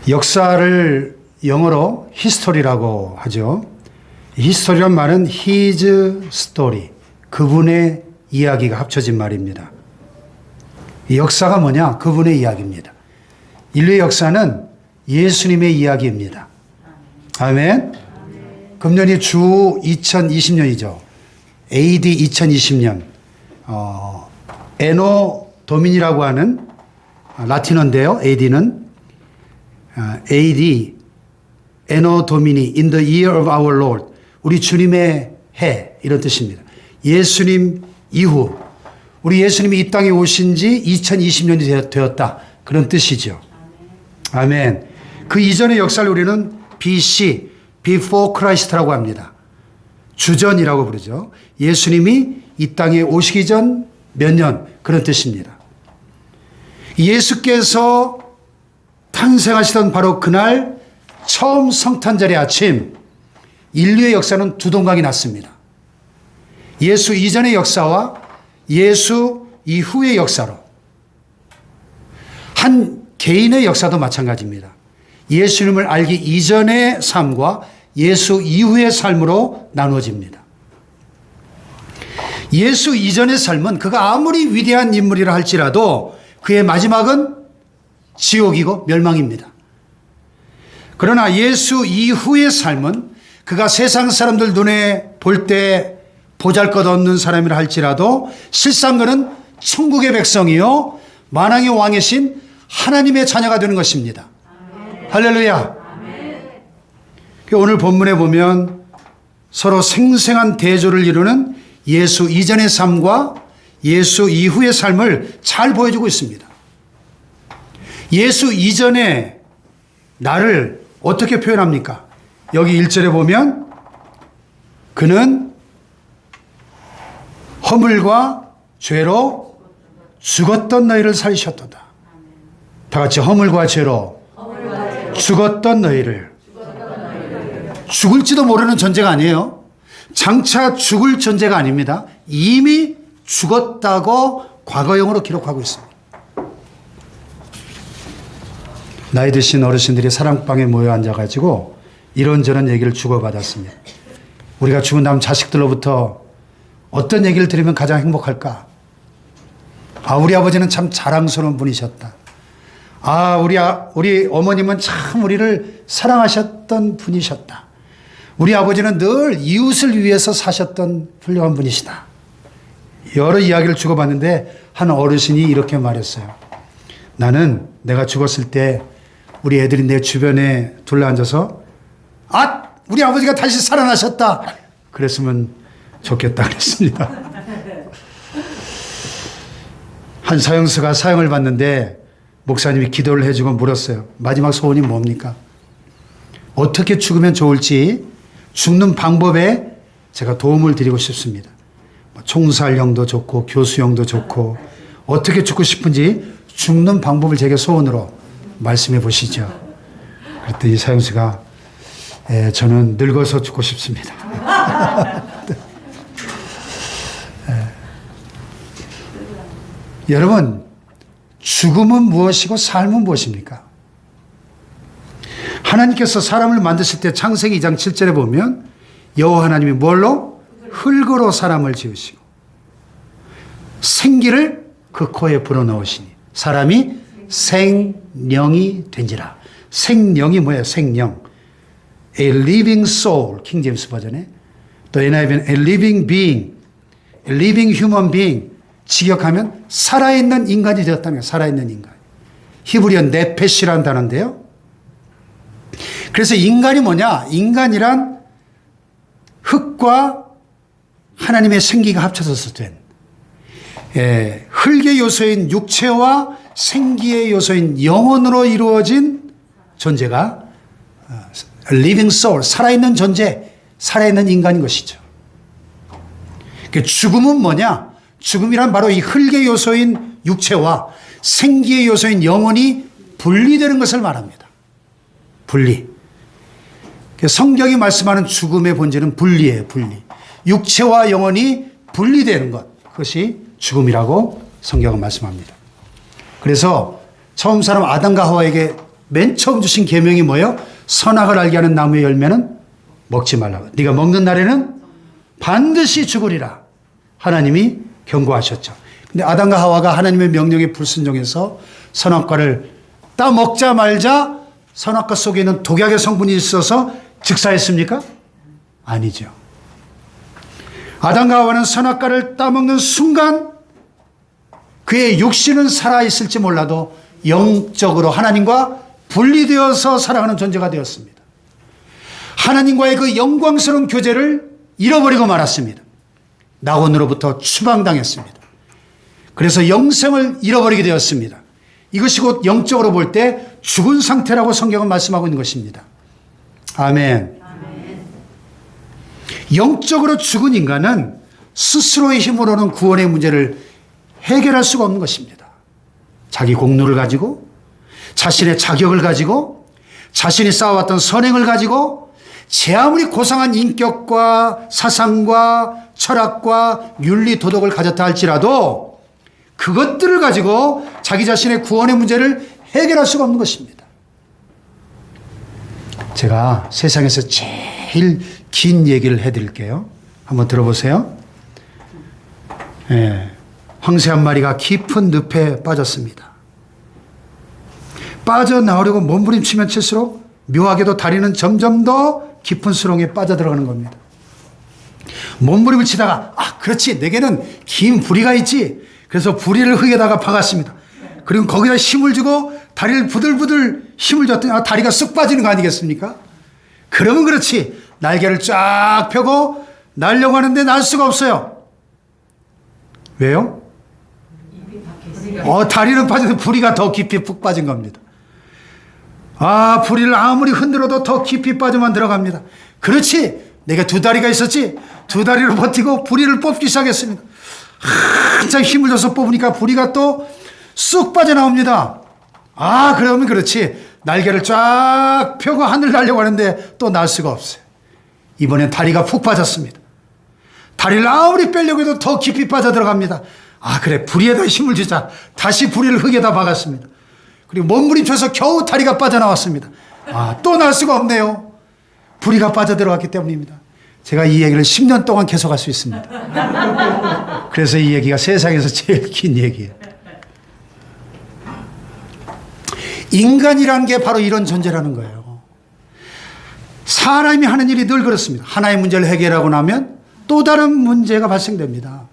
역사를 영어로 히스토리라고 하죠. 히스토리란 말은 his story, 그분의 이야기가 합쳐진 말입니다. 역사가 뭐냐? 그분의 이야기입니다. 인류의 역사는 예수님의 이야기입니다. 아멘. 금년이 주 2020년이죠. AD 2020년. 에노 도민이라고 하는 라틴어인데요. AD는 AD 에노 도미니 in the year of our Lord, 우리 주님의 해, 이런 뜻입니다. 예수님 이후 우리 예수님이 이 땅에 오신 지 2020년이 되었다, 그런 뜻이죠. 아멘. 그 이전의 역사를 우리는 BC, Before Christ라고 합니다. 주전이라고 부르죠. 예수님이 이 땅에 오시기 전 몇 년, 그런 뜻입니다. 예수께서 탄생하시던 바로 그날 처음 성탄절의 아침, 인류의 역사는 두 동강이 났습니다. 예수 이전의 역사와 예수 이후의 역사로. 한 개인의 역사도 마찬가지입니다. 예수님을 알기 이전의 삶과 예수 이후의 삶으로 나누어집니다. 예수 이전의 삶은 그가 아무리 위대한 인물이라 할지라도 그의 마지막은 지옥이고 멸망입니다. 그러나 예수 이후의 삶은 그가 세상 사람들 눈에 볼 때 보잘것없는 사람이라 할지라도 실상 그는 천국의 백성이요 만왕의 왕이신 하나님의 자녀가 되는 것입니다. 아멘. 할렐루야. 아멘. 오늘 본문에 보면 서로 생생한 대조를 이루는 예수 이전의 삶과 예수 이후의 삶을 잘 보여주고 있습니다. 예수 이전의 나를 어떻게 표현합니까? 여기 1절에 보면 그는 허물과 죄로 죽었던 너희를 살리셨도다. 다 같이 허물과 죄로 죽었던 너희를. 죽을지도 모르는 존재가 아니에요. 장차 죽을 존재가 아닙니다. 이미 죽었다고 과거형으로 기록하고 있습니다. 나이 드신 어르신들이 사랑방에 모여 앉아가지고 이런저런 얘기를 주고받았습니다. 우리가 죽은 다음 자식들로부터 어떤 얘기를 들으면 가장 행복할까? 우리 아버지는 참 자랑스러운 분이셨다. 우리 어머님은 참 우리를 사랑하셨던 분이셨다. 우리 아버지는 늘 이웃을 위해서 사셨던 훌륭한 분이시다. 여러 이야기를 주고받는데 한 어르신이 이렇게 말했어요. 나는 내가 죽었을 때 우리 애들이 내 주변에 둘러앉아서 우리 아버지가 다시 살아나셨다 그랬으면 좋겠다 그랬습니다. 한 사형수가 사형을 받는데 목사님이 기도를 해주고 물었어요. 마지막 소원이 뭡니까? 어떻게 죽으면 좋을지 죽는 방법에 제가 도움을 드리고 싶습니다. 총살형도 좋고 교수형도 좋고 어떻게 죽고 싶은지 죽는 방법을 제게 소원으로 말씀해 보시죠. 그랬더니 사형수가 저는 늙어서 죽고 싶습니다. 여러분, 죽음은 무엇이고 삶은 무엇입니까? 하나님께서 사람을 만드실 때 창세기 2장 7절에 보면 여호와 하나님이 뭘로? 흙으로 사람을 지으시고 생기를 그 코에 불어넣으시니 사람이 생령이 된지라. 생령이 뭐예요? 생령. A living soul, 킹제임스 버전에. 또 NIV는 a living being, a living human being. 직역하면 살아있는 인간이 되었다는 거예요. 살아있는 인간. 히브리어 네페시라는 단어인데요. 그래서 인간이 뭐냐? 인간이란 흙과 하나님의 생기가 합쳐져서 된 흙의 요소인 육체와 생기의 요소인 영혼으로 이루어진 존재가 living soul, 살아있는 존재, 살아있는 인간인 것이죠. 죽음은 뭐냐? 죽음이란 바로 이 흙의 요소인 육체와 생기의 요소인 영혼이 분리되는 것을 말합니다. 분리. 성경이 말씀하는 죽음의 본질은 분리예요. 분리. 육체와 영혼이 분리되는 것. 그것이 죽음이라고 성경은 말씀합니다. 그래서 처음 사람 아담과 하와에게 맨 처음 주신 계명이 뭐예요? 선악을 알게 하는 나무의 열매는 먹지 말라고. 네가 먹는 날에는 반드시 죽으리라. 하나님이 경고하셨죠. 근데 아담과 하와가 하나님의 명령에 불순종해서 선악과를 따먹자 말자 선악과 속에 있는 독약의 성분이 있어서 즉사했습니까? 아니죠. 아담과 하와는 선악과를 따먹는 순간 그의 육신은 살아있을지 몰라도 영적으로 하나님과 분리되어서 살아가는 존재가 되었습니다. 하나님과의 그 영광스러운 교제를 잃어버리고 말았습니다. 낙원으로부터 추방당했습니다. 그래서 영생을 잃어버리게 되었습니다. 이것이 곧 영적으로 볼 때 죽은 상태라고 성경은 말씀하고 있는 것입니다. 아멘. 영적으로 죽은 인간은 스스로의 힘으로는 구원의 문제를 해결할 수가 없는 것입니다. 자기 공로를 가지고, 자신의 자격을 가지고, 자신이 쌓아왔던 선행을 가지고, 제 아무리 고상한 인격과 사상과 철학과 윤리 도덕을 가졌다 할지라도 그것들을 가지고 자기 자신의 구원의 문제를 해결할 수가 없는 것입니다. 제가 세상에서 제일 긴 얘기를 해드릴게요. 한번 들어보세요. 황새 한 마리가 깊은 늪에 빠졌습니다. 빠져나오려고 몸부림치면 칠수록 묘하게도 다리는 점점 더 깊은 수렁에 빠져들어가는 겁니다. 몸부림을 치다가 그렇지, 내게는 긴 부리가 있지. 그래서 부리를 흙에다가 박았습니다. 그리고 거기다 힘을 주고 다리를 부들부들 힘을 줬더니 다리가 쑥 빠지는 거 아니겠습니까? 그러면 그렇지, 날개를 쫙 펴고 날려고 하는데 날 수가 없어요. 왜요? 다리는 빠졌는데 부리가 더 깊이 푹 빠진 겁니다. 부리를 아무리 흔들어도 더 깊이 빠져만 들어갑니다. 그렇지, 내가 두 다리가 있었지. 두 다리로 버티고 부리를 뽑기 시작했습니다. 한참 힘을 줘서 뽑으니까 부리가 또 쑥 빠져나옵니다. 그러면 그렇지, 날개를 쫙 펴고 하늘 날려고 하는데 또 날 수가 없어요. 이번엔 다리가 푹 빠졌습니다. 다리를 아무리 빼려고 해도 더 깊이 빠져 들어갑니다. 그래, 부리에다 힘을 주자. 다시 부리를 흙에다 박았습니다. 그리고 몸부림쳐서 겨우 다리가 빠져나왔습니다. 또 날 수가 없네요. 부리가 빠져들어갔기 때문입니다. 제가 이 얘기를 10년 동안 계속할 수 있습니다. 그래서 이 얘기가 세상에서 제일 긴 얘기예요. 인간이라는 게 바로 이런 존재라는 거예요. 사람이 하는 일이 늘 그렇습니다. 하나의 문제를 해결하고 나면 또 다른 문제가 발생됩니다.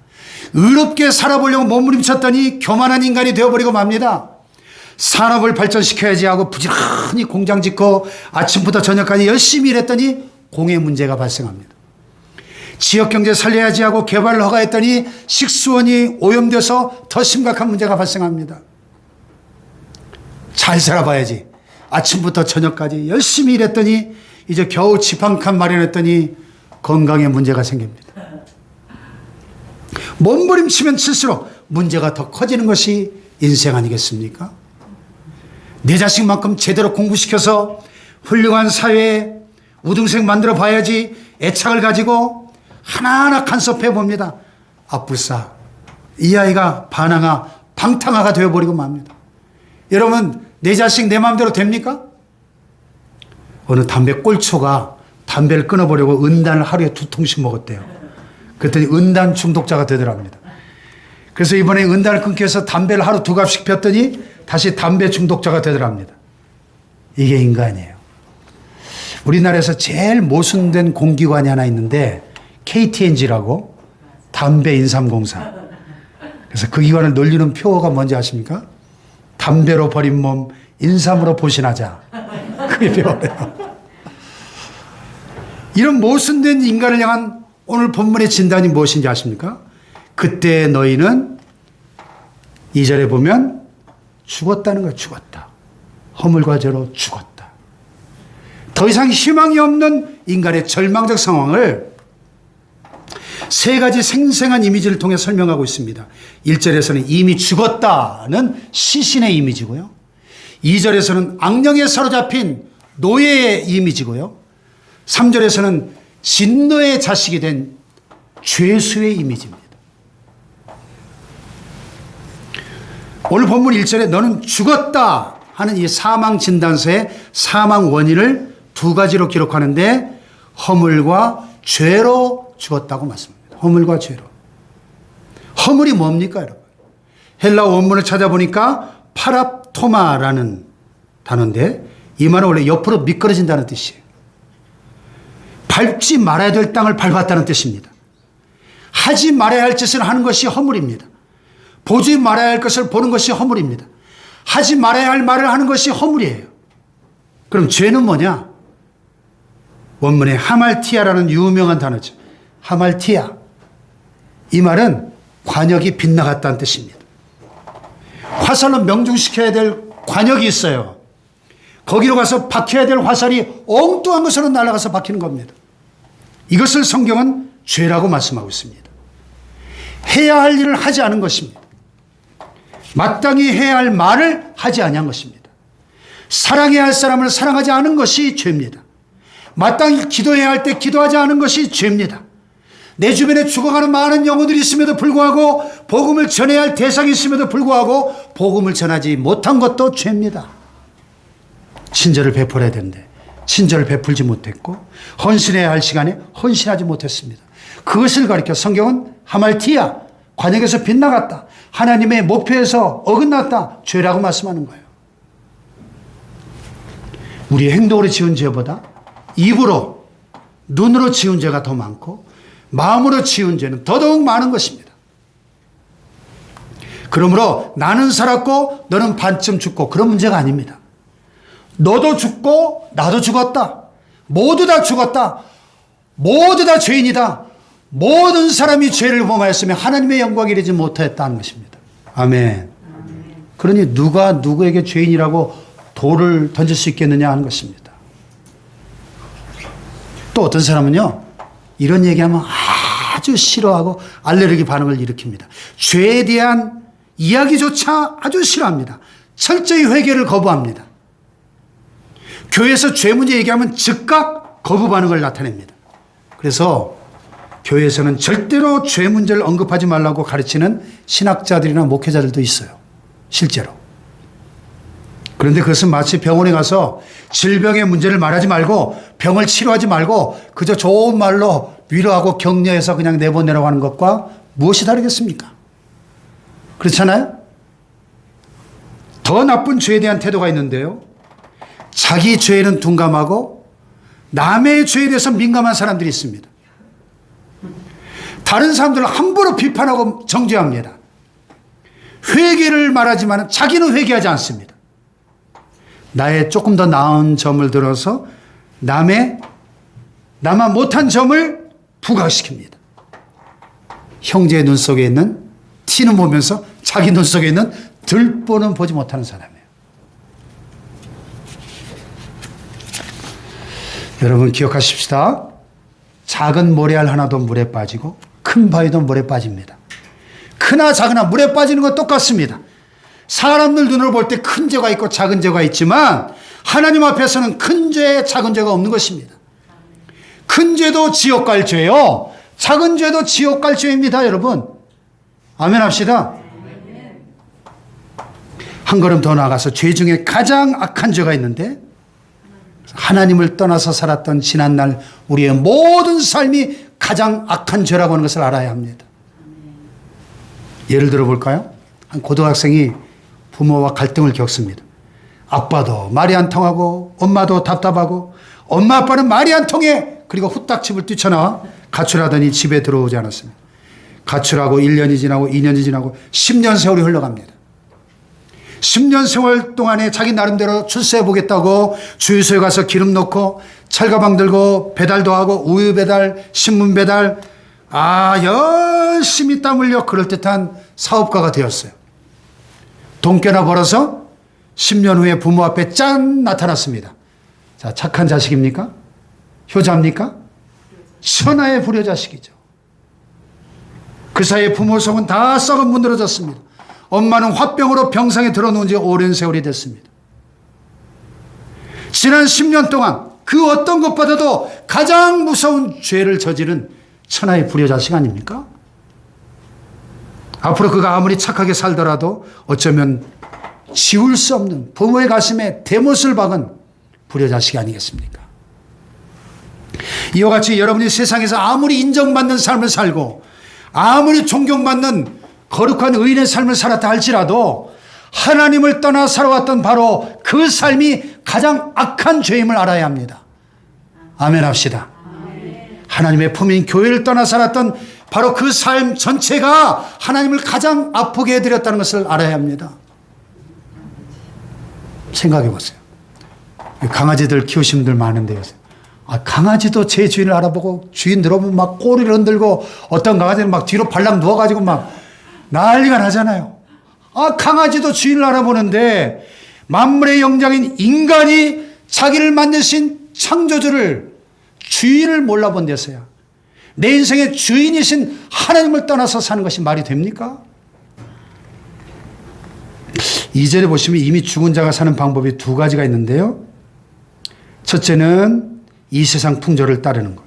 의롭게 살아보려고 몸부림쳤더니 교만한 인간이 되어버리고 맙니다. 산업을 발전시켜야지 하고 부지런히 공장 짓고 아침부터 저녁까지 열심히 일했더니 공해 문제가 발생합니다. 지역경제 살려야지 하고 개발을 허가했더니 식수원이 오염돼서 더 심각한 문제가 발생합니다. 잘 살아봐야지. 아침부터 저녁까지 열심히 일했더니 이제 겨우 집 한 칸 마련했더니 건강에 문제가 생깁니다. 몸부림치면 칠수록 문제가 더 커지는 것이 인생 아니겠습니까? 내 자식만큼 제대로 공부시켜서 훌륭한 사회에 우등생 만들어 봐야지 애착을 가지고 하나하나 간섭해 봅니다. 불사, 이 아이가 반항아 방탕아가 되어버리고 맙니다. 여러분, 내 자식 내 마음대로 됩니까? 어느 담배 꼴초가 담배를 끊어보려고 은단을 하루에 2통씩 먹었대요. 그랬더니 은단 중독자가 되더랍니다. 그래서 이번에 은단을 끊기 위해서 담배를 하루 2갑씩 폈더니 다시 담배 중독자가 되더랍니다. 이게 인간이에요. 우리나라에서 제일 모순된 공기관이 하나 있는데 KTNG라고, 담배 인삼공사. 그래서 그 기관을 놀리는 표어가 뭔지 아십니까? 담배로 버린 몸 인삼으로 보신하자. 그게 표어예요. 이런 모순된 인간을 향한 오늘 본문의 진단이 무엇인지 아십니까? 그때 너희는 2절에 보면 죽었다는 거예요. 죽었다. 허물과 죄로 죽었다. 더 이상 희망이 없는 인간의 절망적 상황을 3가지 생생한 이미지를 통해 설명하고 있습니다. 1절에서는 이미 죽었다는 시신의 이미지고요. 2절에서는 악령에 사로잡힌 노예의 이미지고요. 3절에서는 진노의 자식이 된 죄수의 이미지입니다. 오늘 본문 1절에 너는 죽었다 하는 이 사망 진단서의 사망 원인을 두 가지로 기록하는데 허물과 죄로 죽었다고 말씀합니다. 허물과 죄로. 허물이 뭡니까, 여러분? 헬라 원문을 찾아보니까 파랍토마라는 단어인데 이 말은 원래 옆으로 미끄러진다는 뜻이에요. 밟지 말아야 될 땅을 밟았다는 뜻입니다. 하지 말아야 할 짓을 하는 것이 허물입니다. 보지 말아야 할 것을 보는 것이 허물입니다. 하지 말아야 할 말을 하는 것이 허물이에요. 그럼 죄는 뭐냐? 원문에 하말티아라는 유명한 단어죠. 하말티아. 이 말은 관역이 빗나갔다는 뜻입니다. 화살로 명중시켜야 될 관역이 있어요. 거기로 가서 박혀야 될 화살이 엉뚱한 것으로 날아가서 박히는 겁니다. 이것을 성경은 죄라고 말씀하고 있습니다. 해야 할 일을 하지 않은 것입니다. 마땅히 해야 할 말을 하지 아니한 것입니다. 사랑해야 할 사람을 사랑하지 않은 것이 죄입니다. 마땅히 기도해야 할 때 기도하지 않은 것이 죄입니다. 내 주변에 죽어가는 많은 영혼들이 있음에도 불구하고 복음을 전해야 할 대상이 있음에도 불구하고 복음을 전하지 못한 것도 죄입니다. 친절을 베풀어야 되는데 친절을 베풀지 못했고 헌신해야 할 시간에 헌신하지 못했습니다. 그것을 가리켜 성경은 하말티아, 관역에서 빗나갔다, 하나님의 목표에서 어긋났다, 죄라고 말씀하는 거예요. 우리의 행동으로 지은 죄보다 입으로, 눈으로 지은 죄가 더 많고 마음으로 지은 죄는 더더욱 많은 것입니다. 그러므로 나는 살았고 너는 반쯤 죽고 그런 문제가 아닙니다. 너도 죽고 나도 죽었다. 모두 다 죽었다. 모두 다 죄인이다. 모든 사람이 죄를 범하였으며 하나님의 영광에 이르지 못하였다는 것입니다. 아멘. 그러니 누가 누구에게 죄인이라고 돌을 던질 수 있겠느냐 하는 것입니다. 또 어떤 사람은요, 이런 얘기하면 아주 싫어하고 알레르기 반응을 일으킵니다. 죄에 대한 이야기조차 아주 싫어합니다. 철저히 회개를 거부합니다. 교회에서 죄 문제 얘기하면 즉각 거부 반응을 나타냅니다. 그래서 교회에서는 절대로 죄 문제를 언급하지 말라고 가르치는 신학자들이나 목회자들도 있어요. 실제로. 그런데 그것은 마치 병원에 가서 질병의 문제를 말하지 말고 병을 치료하지 말고 그저 좋은 말로 위로하고 격려해서 그냥 내보내라고 하는 것과 무엇이 다르겠습니까? 그렇잖아요? 더 나쁜 죄에 대한 태도가 있는데요. 자기 죄에는 둔감하고 남의 죄에 대해서 민감한 사람들이 있습니다. 다른 사람들을 함부로 비판하고 정죄합니다. 회개를 말하지만 자기는 회개하지 않습니다. 나의 조금 더 나은 점을 들어서 나만 못한 점을 부각시킵니다. 형제의 눈 속에 있는 티는 보면서 자기 눈 속에 있는 들보는 보지 못하는 사람이에요. 여러분 기억하십시다. 작은 모래알 하나도 물에 빠지고 큰 바위도 물에 빠집니다. 크나 작으나 물에 빠지는 건 똑같습니다. 사람들 눈으로 볼 때 큰 죄가 있고 작은 죄가 있지만 하나님 앞에서는 큰 죄, 작은 죄가 없는 것입니다. 큰 죄도 지옥 갈 죄요. 작은 죄도 지옥 갈 죄입니다, 여러분. 아멘 합시다. 한 걸음 더 나아가서 죄 중에 가장 악한 죄가 있는데 하나님을 떠나서 살았던 지난날 우리의 모든 삶이 가장 악한 죄라고 하는 것을 알아야 합니다. 예를 들어 볼까요? 한 고등학생이 부모와 갈등을 겪습니다. 아빠도 말이 안 통하고 엄마도 답답하고 엄마 아빠는 말이 안 통해. 그리고 후딱 집을 뛰쳐나와 가출하더니 집에 들어오지 않았습니다. 가출하고 1년이 지나고 2년이 지나고 10년 세월이 흘러갑니다. 10년 세월 동안에 자기 나름대로 출세해 보겠다고 주유소에 가서 기름 넣고 철가방 들고 배달도 하고 우유 배달, 신문 배달, 열심히 땀 흘려 그럴듯한 사업가가 되었어요. 돈깨나 벌어서 10년 후에 부모 앞에 짠 나타났습니다. 자, 착한 자식입니까? 효자입니까? 천하의 불효자식이죠. 그 사이에 부모 속은 다 썩은 문드러졌습니다. 엄마는 화병으로 병상에 들어놓은 지 오랜 세월이 됐습니다. 지난 10년 동안 그 어떤 것보다도 가장 무서운 죄를 저지른 천하의 불효자식 아닙니까? 앞으로 그가 아무리 착하게 살더라도 어쩌면 지울 수 없는 부모의 가슴에 대못을 박은 불효자식이 아니겠습니까? 이와 같이 여러분이 세상에서 아무리 인정받는 삶을 살고 아무리 존경받는 거룩한 의인의 삶을 살았다 할지라도 하나님을 떠나 살아왔던 바로 그 삶이 가장 악한 죄임을 알아야 합니다. 아멘 합시다. 하나님의 품인 교회를 떠나 살았던 바로 그 삶 전체가 하나님을 가장 아프게 해드렸다는 것을 알아야 합니다. 생각해 보세요. 강아지들 키우시는 분들 많은데요. 강아지도 제 주인을 알아보고 주인 들어오면 막 꼬리를 흔들고 어떤 강아지는 막 뒤로 발랑 누워가지고 막 난리가 나잖아요. 강아지도 주인을 알아보는데 만물의 영장인 인간이 자기를 만드신 창조주를 주인을 몰라본 데서야 내 인생의 주인이신 하나님을 떠나서 사는 것이 말이 됩니까? 2절에 보시면 이미 죽은 자가 사는 방법이 두 가지가 있는데요. 첫째는 이 세상 풍조를 따르는 것.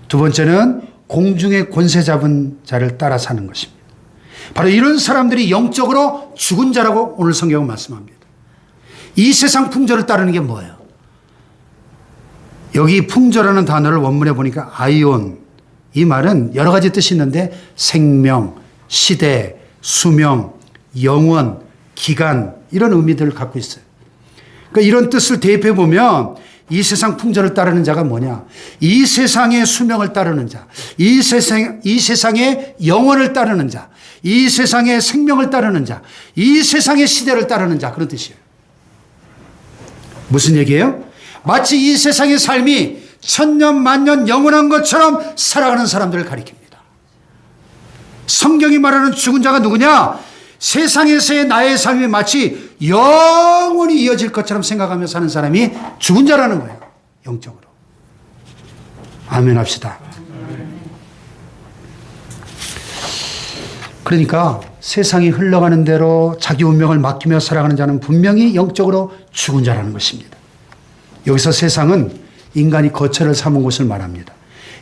두 번째는 공중의 권세 잡은 자를 따라 사는 것입니다. 바로 이런 사람들이 영적으로 죽은 자라고 오늘 성경은 말씀합니다. 이 세상 풍조를 따르는 게 뭐예요? 여기 풍조라는 단어를 원문에 보니까 아이온, 이 말은 여러 가지 뜻이 있는데 생명, 시대, 수명, 영원, 기간 이런 의미들을 갖고 있어요. 그러니까 이런 뜻을 대입해 보면 이 세상 풍조를 따르는 자가 뭐냐? 이 세상의 수명을 따르는 자, 이 세상의 영원을 따르는 자, 이 세상의 생명을 따르는 자, 이 세상의 시대를 따르는 자, 그런 뜻이에요. 무슨 얘기예요? 마치 이 세상의 삶이 천년 만년 영원한 것처럼 살아가는 사람들을 가리킵니다. 성경이 말하는 죽은 자가 누구냐? 세상에서의 나의 삶이 마치 영원히 이어질 것처럼 생각하며 사는 사람이 죽은 자라는 거예요. 영적으로. 아멘 합시다. 그러니까 세상이 흘러가는 대로 자기 운명을 맡기며 살아가는 자는 분명히 영적으로 죽은 자라는 것입니다. 여기서 세상은 인간이 거처를 삼은 곳을 말합니다.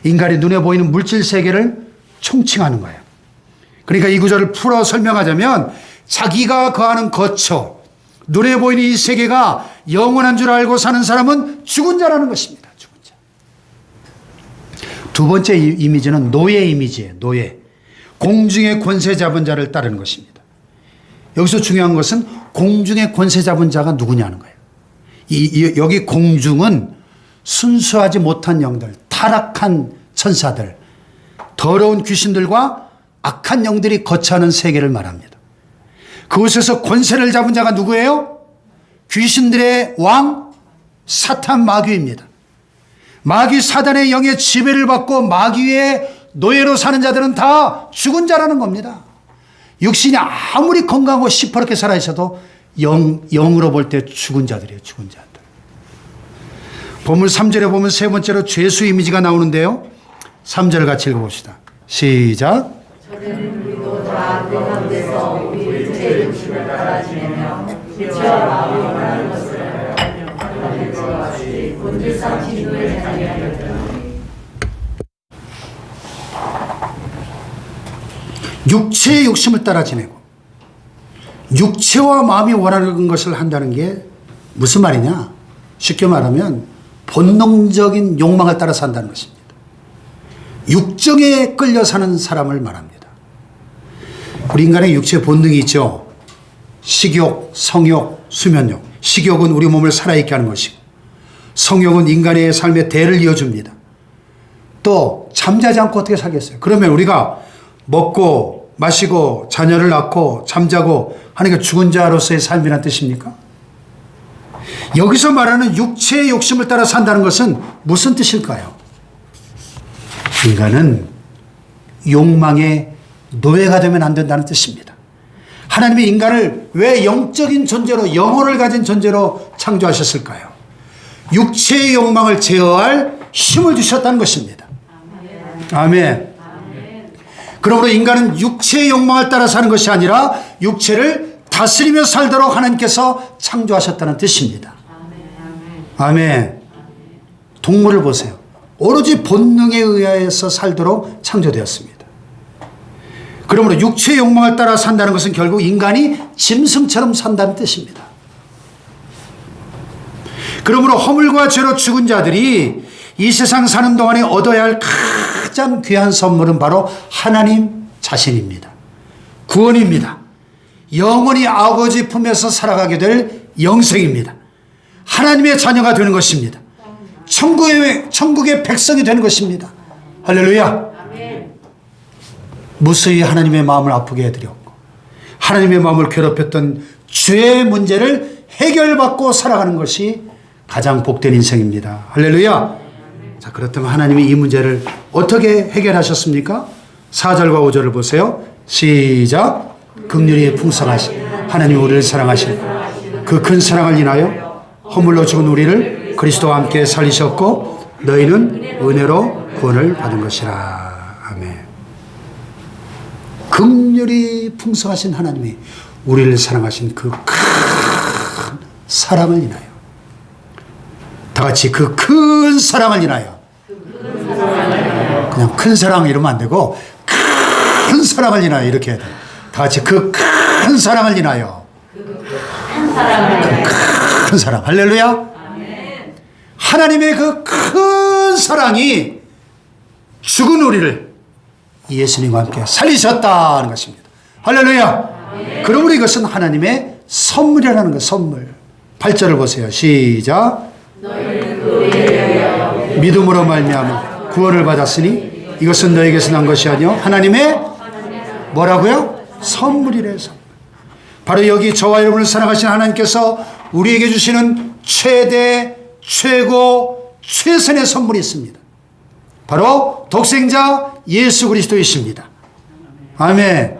인간이 눈에 보이는 물질 세계를 총칭하는 거예요. 그러니까 이 구절을 풀어 설명하자면 자기가 거하는 거처, 눈에 보이는 이 세계가 영원한 줄 알고 사는 사람은 죽은 자라는 것입니다. 죽은 자. 두 번째 이미지는 노예 이미지예요. 노예. 공중의 권세 잡은 자를 따르는 것입니다. 여기서 중요한 것은 공중의 권세 잡은 자가 누구냐는 거예요. 여기 공중은 순수하지 못한 영들, 타락한 천사들, 더러운 귀신들과 악한 영들이 거처하는 세계를 말합니다. 그곳에서 권세를 잡은 자가 누구예요? 귀신들의 왕 사탄 마귀입니다. 마귀 사단의 영의 지배를 받고 마귀의 노예로 사는 자들은 다 죽은 자라는 겁니다. 육신이 아무리 건강하고 시퍼렇게 살아있어도 영으로 볼 때 죽은 자들이에요. 죽은 자들. 본문 3절에 보면 세 번째로 죄수 이미지가 나오는데요. 3절 같이 읽어봅시다. 시작. 저는 우리도 다 그 가운데서 우리 육체의 욕심을 따라 지내며 육체와 마음이 원하는 것을 하는 것 같이 본질상 진노의 자녀였더니 육체의 욕심을 따라 지내고 육체와 마음이 원하는 것을 한다는 게 무슨 말이냐? 쉽게 말하면 본능적인 욕망을 따라 산다는 것입니다. 육정에 끌려 사는 사람을 말합니다. 우리 인간의 육체 본능이 있죠. 식욕, 성욕, 수면욕. 식욕은 우리 몸을 살아있게 하는 것이고 성욕은 인간의 삶의 대를 이어줍니다. 또 잠자지 않고 어떻게 살겠어요? 그러면 우리가 먹고 마시고 자녀를 낳고 잠자고 하니까 죽은 자로서의 삶이란 뜻입니까? 여기서 말하는 육체의 욕심을 따라 산다는 것은 무슨 뜻일까요? 인간은 욕망의 노예가 되면 안 된다는 뜻입니다. 하나님이 인간을 왜 영적인 존재로 영혼을 가진 존재로 창조하셨을까요? 육체의 욕망을 제어할 힘을 주셨다는 것입니다. 아멘. 그러므로 인간은 육체의 욕망을 따라 사는 것이 아니라 육체를 다스리며 살도록 하나님께서 창조하셨다는 뜻입니다. 아멘. 동물을 보세요. 오로지 본능에 의해서 살도록 창조되었습니다. 그러므로 육체의 욕망을 따라 산다는 것은 결국 인간이 짐승처럼 산다는 뜻입니다. 그러므로 허물과 죄로 죽은 자들이 이 세상 사는 동안에 얻어야 할 가장 귀한 선물은 바로 하나님 자신입니다. 구원입니다. 영원히 아버지 품에서 살아가게 될 영생입니다. 하나님의 자녀가 되는 것입니다. 천국의 백성이 되는 것입니다. 할렐루야. 무수히 하나님의 마음을 아프게 해드렸고 하나님의 마음을 괴롭혔던 죄의 문제를 해결받고 살아가는 것이 가장 복된 인생입니다. 할렐루야. 자, 그렇다면 하나님이 이 문제를 어떻게 해결하셨습니까? 4절과 5절을 보세요. 시작. 긍휼이 풍성하신 하나님 우리를 사랑하신 그 큰 사랑을 인하여 허물로 죽은 우리를 그리스도와 함께 살리셨고 너희는 은혜로 구원을 받은 것이라. 아멘. 긍휼이 풍성하신 하나님이 우리를 사랑하신 그 큰 사랑을 인하여 다 같이 그 큰 사랑을 인하여 그냥 큰 사랑 이러면 안 되고 큰 사랑을 인하여 이렇게 해야 돼요. 다 같이 그 큰 사랑을 인하여 큰 사랑 할렐루야. 하나님의 그 큰 사랑이 죽은 우리를 예수님과 함께 살리셨다는 것입니다. 할렐루야. 그러므로 이것은 하나님의 선물이라는 것. 선물. 8절을 보세요. 시작. 믿음으로 말미암아 구원을 받았으니 이것은 너에게서 난 것이 아니요 하나님의 뭐라고요? 선물이래요. 선물. 바로 여기 저와 여러분을 사랑하신 하나님께서 우리에게 주시는 최대 최고 최선의 선물이 있습니다. 바로 독생자 예수 그리스도이십니다. 아멘.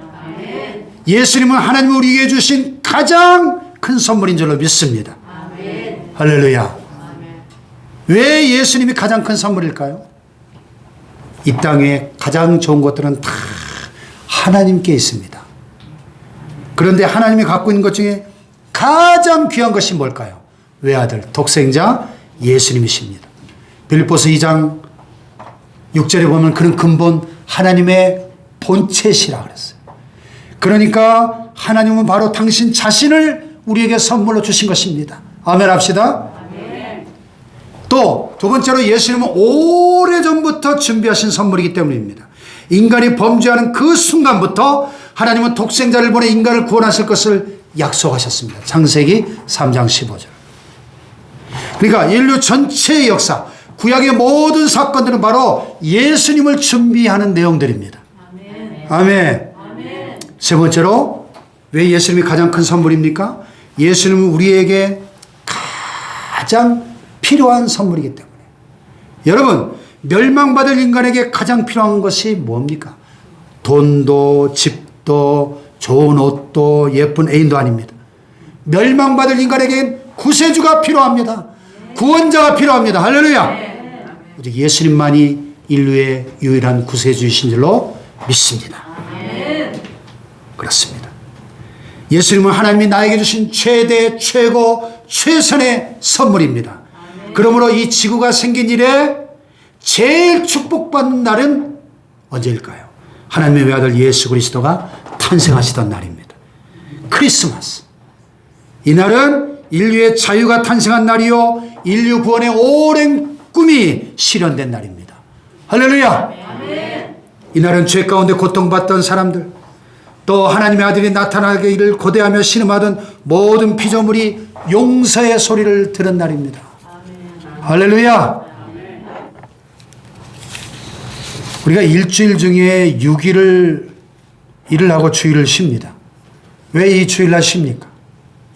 예수님은 하나님이 우리에게 주신 가장 큰 선물인 줄로 믿습니다. 할렐루야. 왜 예수님이 가장 큰 선물일까요? 이 땅에 가장 좋은 것들은 다 하나님께 있습니다. 그런데 하나님이 갖고 있는 것 중에 가장 귀한 것이 뭘까요? 외아들, 독생자 예수님이십니다. 빌립보서 2장 6절에 보면 그런 근본 하나님의 본체시라 그랬어요. 그러니까 하나님은 바로 당신 자신을 우리에게 선물로 주신 것입니다. 아멘 합시다. 또 두 번째로 예수님은 오래전부터 준비하신 선물이기 때문입니다. 인간이 범죄하는 그 순간부터 하나님은 독생자를 보내 인간을 구원하실 것을 약속하셨습니다. 창세기 3장 15절. 그러니까 인류 전체의 역사, 구약의 모든 사건들은 바로 예수님을 준비하는 내용들입니다. 아멘. 세 번째로 왜 예수님이 가장 큰 선물입니까? 예수님은 우리에게 가장 필요한 선물이기 때문에. 여러분, 멸망받을 인간에게 가장 필요한 것이 뭡니까? 돈도 집도 좋은 옷도 예쁜 애인도 아닙니다. 멸망받을 인간에겐 구세주가 필요합니다. 구원자가 필요합니다. 할렐루야. 오직 예수님만이 인류의 유일한 구세주이신 줄로 믿습니다. 그렇습니다. 예수님은 하나님이 나에게 주신 최대 최고 최선의 선물입니다. 그러므로 이 지구가 생긴 이래 제일 축복받는 날은 언제일까요? 하나님의 외아들 예수 그리스도가 탄생하시던 날입니다. 크리스마스. 이날은 인류의 자유가 탄생한 날이요 인류 구원의 오랜 꿈이 실현된 날입니다. 할렐루야. 이날은 죄 가운데 고통받던 사람들, 또 하나님의 아들이 나타나기를 고대하며 신음하던 모든 피조물이 용서의 소리를 들은 날입니다. 할렐루야. 우리가 일주일 중에 6일을 일을 하고 주일을 쉽니다. 왜 이 주일날 쉽니까?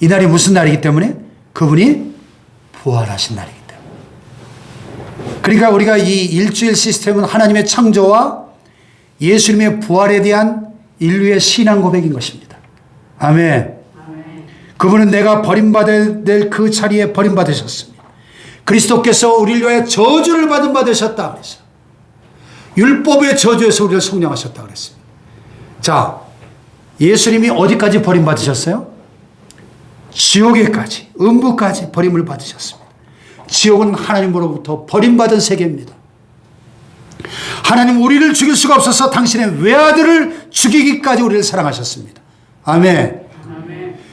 이날이 무슨 날이기 때문에? 그분이 부활하신 날이기 때문에. 그러니까 우리가 이 일주일 시스템은 하나님의 창조와 예수님의 부활에 대한 인류의 신앙 고백인 것입니다. 아멘. 그분은 내가 버림받아야 될 그 자리에 버림받으셨습니다. 그리스도께서 우리를 위하여 저주를 받은 바 되셨다 그랬어요. 율법의 저주에서 우리를 속량하셨다 그랬습니다. 자, 예수님이 어디까지 버림받으셨어요? 지옥에까지, 음부까지 버림을 받으셨습니다. 지옥은 하나님으로부터 버림받은 세계입니다. 하나님 우리를 죽일 수가 없어서 당신의 외아들을 죽이기까지 우리를 사랑하셨습니다. 아멘.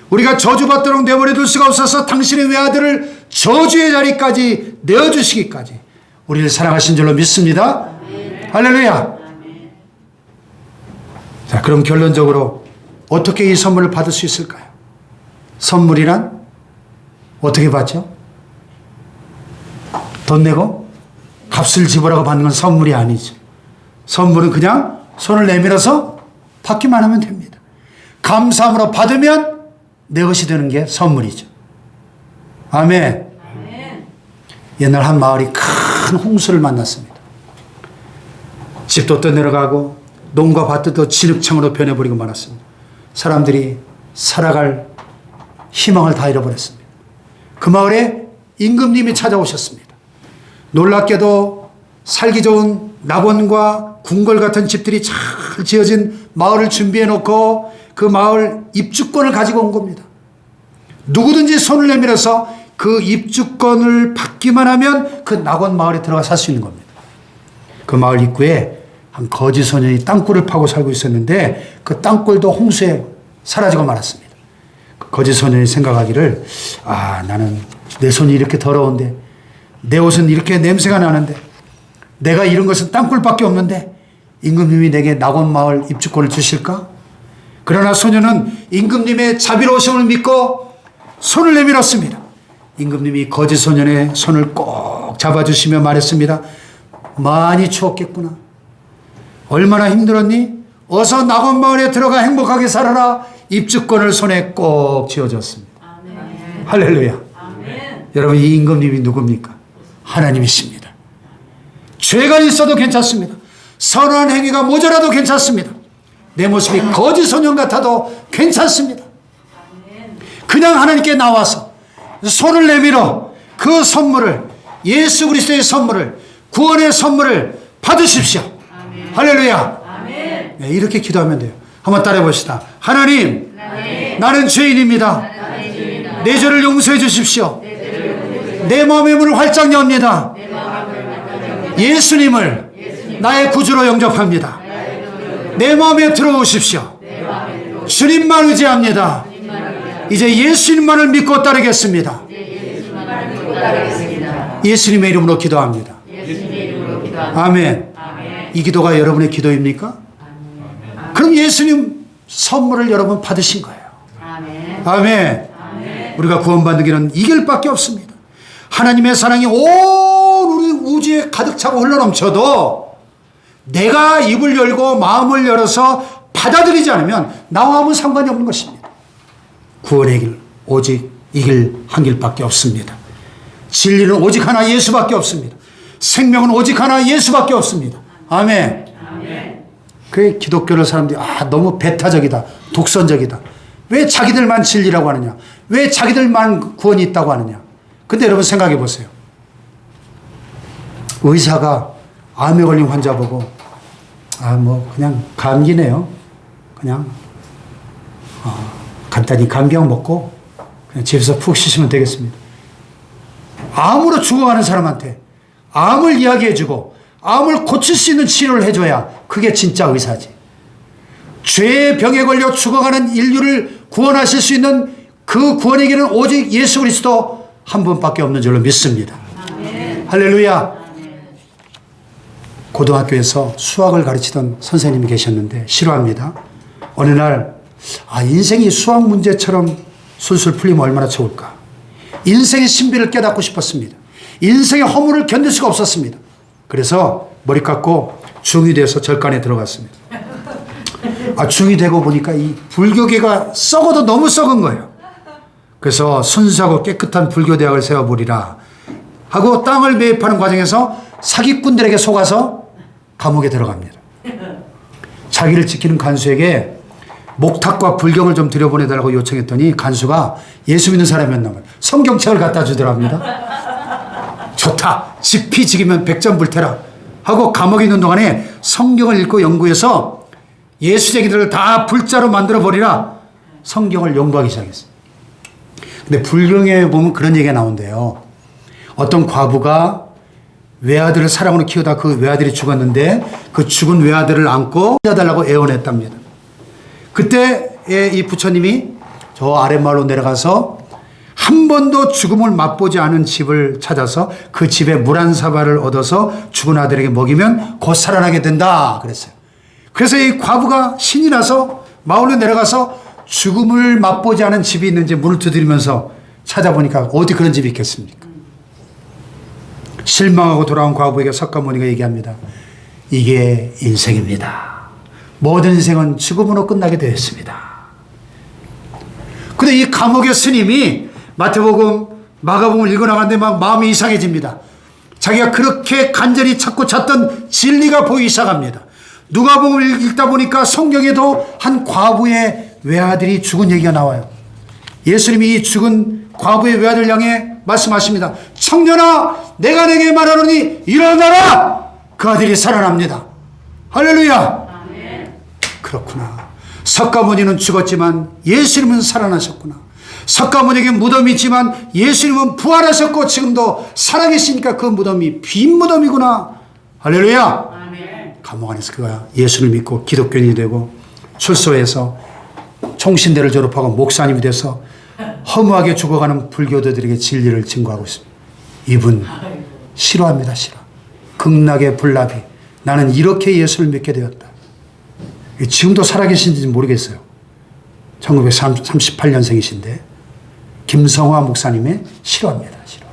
우리가 저주받도록 내버려둘 수가 없어서 당신의 외아들을 저주의 자리까지 내어주시기까지 우리를 사랑하신 줄로 믿습니다. 할렐루야. 자, 그럼 결론적으로 어떻게 이 선물을 받을 수 있을까요? 선물이란 어떻게 받죠? 돈 내고 값을 지불하고 받는 건 선물이 아니죠. 선물은 그냥 손을 내밀어서 받기만 하면 됩니다. 감사함으로 받으면 내 것이 되는 게 선물이죠. 아멘. 옛날 한 마을이 큰 홍수를 만났습니다. 집도 떠내려가고 농가 밭도 진흙창으로 변해버리고 말았습니다. 사람들이 살아갈 희망을 다 잃어버렸습니다. 그 마을에 임금님이 찾아오셨습니다. 놀랍게도 살기 좋은 낙원과 궁궐 같은 집들이 잘 지어진 마을을 준비해 놓고 그 마을 입주권을 가지고 온 겁니다. 누구든지 손을 내밀어서 그 입주권을 받기만 하면 그 낙원 마을에 들어가 살 수 있는 겁니다. 그 마을 입구에 한 거지 소년이 땅굴을 파고 살고 있었는데 그 땅굴도 홍수에 사라지고 말았습니다. 그 거지 소년이 생각하기를 나는 내 손이 이렇게 더러운데 내 옷은 이렇게 냄새가 나는데 내가 잃은 것은 땅굴밖에 없는데 임금님이 내게 낙원 마을 입주권을 주실까? 그러나 소년은 임금님의 자비로우심을 믿고 손을 내밀었습니다. 임금님이 거지 소년의 손을 꼭 잡아주시며 말했습니다. 많이 추웠겠구나. 얼마나 힘들었니? 어서 낙원 마을에 들어가 행복하게 살아라. 입주권을 손에 꼭 쥐어줬습니다. 아멘. 할렐루야. 아멘. 여러분, 이 임금님이 누굽니까? 하나님이십니다. 죄가 있어도 괜찮습니다. 선한 행위가 모자라도 괜찮습니다. 내 모습이 거지 소년 같아도 괜찮습니다. 그냥 하나님께 나와서 손을 내밀어 그 선물을, 예수 그리스도의 선물을, 구원의 선물을 받으십시오. 아멘. 할렐루야. 아멘. 네, 이렇게 기도하면 돼요. 한번 따라해 봅시다. 하나님, 나는 죄인입니다. 내 죄를 용서해 주십시오. 내 마음의 문을 활짝 엽니다. 예수님을 나의 구주로 영접합니다. 내 마음에 들어오십시오. 주님만 의지합니다. 이제 예수님만을 믿고 따르겠습니다. 예수님의 이름으로 기도합니다. 아멘. 이 기도가 여러분의 기도입니까? 그럼 예수님 선물을 여러분 받으신 거예요. 아멘. 우리가 구원받는 길은 이 길밖에 없습니다. 하나님의 사랑이 온 우리 우주에 가득 차고 흘러넘쳐도 내가 입을 열고 마음을 열어서 받아들이지 않으면 나와 아무 상관이 없는 것입니다. 구원의 길 오직 이 길 한 길밖에 없습니다. 진리는 오직 하나 예수밖에 없습니다. 생명은 오직 하나 예수밖에 없습니다. 아멘. 그 기독교를 사람들이 너무 배타적이다, 독선적이다. 왜 자기들만 진리라고 하느냐? 왜 자기들만 구원이 있다고 하느냐? 근데 여러분 생각해 보세요. 의사가 암에 걸린 환자 보고 그냥 감기네요. 그냥 간단히 감기약 먹고 그냥 집에서 푹 쉬시면 되겠습니다. 암으로 죽어가는 사람한테 암을 이야기해주고 암을 고칠 수 있는 치료를 해줘야 그게 진짜 의사지. 죄의 병에 걸려 죽어가는 인류를 구원하실 수 있는 그 구원의 길은 오직 예수 그리스도 한 분밖에 없는 줄로 믿습니다. 아멘. 할렐루야. 아멘. 고등학교에서 수학을 가르치던 선생님이 계셨는데 싫어합니다. 어느 날 인생이 수학 문제처럼 술술 풀리면 얼마나 좋을까. 인생의 신비를 깨닫고 싶었습니다. 인생의 허물을 견딜 수가 없었습니다. 그래서 머리 깎고 중2 돼서 절간에 들어갔습니다. 중2 되고 보니까 이 불교계가 썩어도 너무 썩은 거예요. 그래서 순수하고 깨끗한 불교대학을 세워보리라 하고 땅을 매입하는 과정에서 사기꾼들에게 속아서 감옥에 들어갑니다. 자기를 지키는 간수에게 목탁과 불경을 좀 들여보내달라고 요청했더니 간수가 예수 믿는 사람이었나 봐요. 성경책을 갖다 주더랍니다. 좋다. 지피지기면 100점 불태라 하고 감옥에 있는 동안에 성경을 읽고 연구해서 예수쟁이들을 다 불자로 만들어버리라 성경을 연구하기 시작했어요. 근데 불경에 보면 그런 얘기가 나온대요. 어떤 과부가 외아들을 사랑으로 키우다 그 외아들이 죽었는데 그 죽은 외아들을 안고 살려달라고 애원했답니다. 그때의 이 부처님이 저 아랫마을로 내려가서 한 번도 죽음을 맛보지 않은 집을 찾아서 그 집에 물 한 사발을 얻어서 죽은 아들에게 먹이면 곧 살아나게 된다 그랬어요. 그래서 이 과부가 신이 나서 마을로 내려가서 죽음을 맛보지 않은 집이 있는지 문을 두드리면서 찾아보니까 어디 그런 집이 있겠습니까? 실망하고 돌아온 과부에게 석가모니가 얘기합니다. 이게 인생입니다. 모든 인생은 죽음으로 끝나게 되었습니다. 근데 이 감옥의 스님이 마태복음, 마가복음을 읽어나가는데 막 마음이 이상해집니다. 자기가 그렇게 간절히 찾고 찾던 진리가 보이기 시작합니다. 누가복음을 읽다 보니까 성경에도 한 과부의 외아들이 죽은 얘기가 나와요. 예수님이 이 죽은 과부의 외아들 향해 말씀하십니다. 청년아, 내가 내게 말하노니 일어나라! 그 아들이 살아납니다. 할렐루야! 아멘. 그렇구나. 석가모니는 죽었지만 예수님은 살아나셨구나. 석가모니에게 무덤이 있지만 예수님은 부활하셨고 지금도 살아계시니까 그 무덤이 빈 무덤이구나. 할렐루야! 아멘. 감옥 안에서 그가 예수를 믿고 기독교인이 되고 출소해서 총신대를 졸업하고 목사님이 돼서 허무하게 죽어가는 불교도들에게 진리를 증거하고 있습니다. 이분 싫어합니다. 싫어. 극락의 불나비. 나는 이렇게 예수를 믿게 되었다. 지금도 살아계신지 모르겠어요. 1938년생이신데 김성화 목사님의 싫어합니다. 싫어.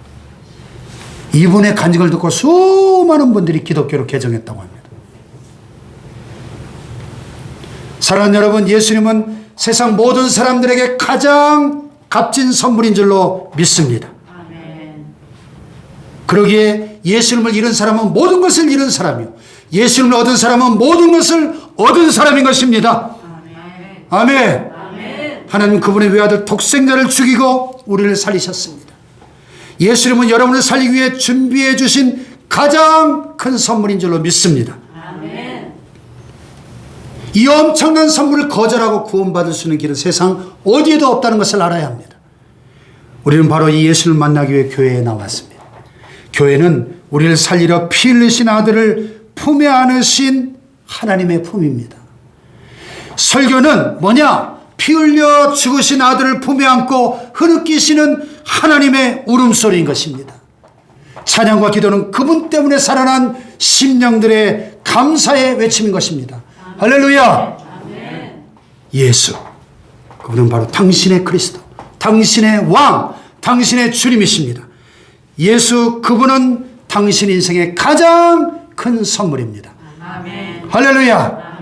이분의 간증을 듣고 수많은 분들이 기독교로 개정했다고 합니다. 사랑하는 여러분, 예수님은 세상 모든 사람들에게 가장 값진 선물인 줄로 믿습니다. 아멘. 그러기에 예수님을 잃은 사람은 모든 것을 잃은 사람이요, 예수님을 얻은 사람은 모든 것을 얻은 사람인 것입니다. 아멘. 아멘. 아멘. 하나님 그분의 외아들 독생자를 죽이고 우리를 살리셨습니다. 예수님은 여러분을 살리기 위해 준비해 주신 가장 큰 선물인 줄로 믿습니다. 아멘. 이 엄청난 선물을 거절하고 구원받을 수 있는 길은 세상 어디에도 없다는 것을 알아야 합니다. 우리는 바로 이 예수를 만나기 위해 교회에 나왔습니다. 교회는 우리를 살리려 피 흘리신 아들을 품에 안으신 하나님의 품입니다. 설교는 뭐냐? 피 흘려 죽으신 아들을 품에 안고 흐느끼시는 하나님의 울음소리인 것입니다. 찬양과 기도는 그분 때문에 살아난 심령들의 감사의 외침인 것입니다. 할렐루야! 아멘. 예수, 그분은 바로 당신의 그리스도, 당신의 왕, 당신의 주님이십니다. 예수, 그분은 당신 인생의 가장 큰 선물입니다. 아멘. 할렐루야!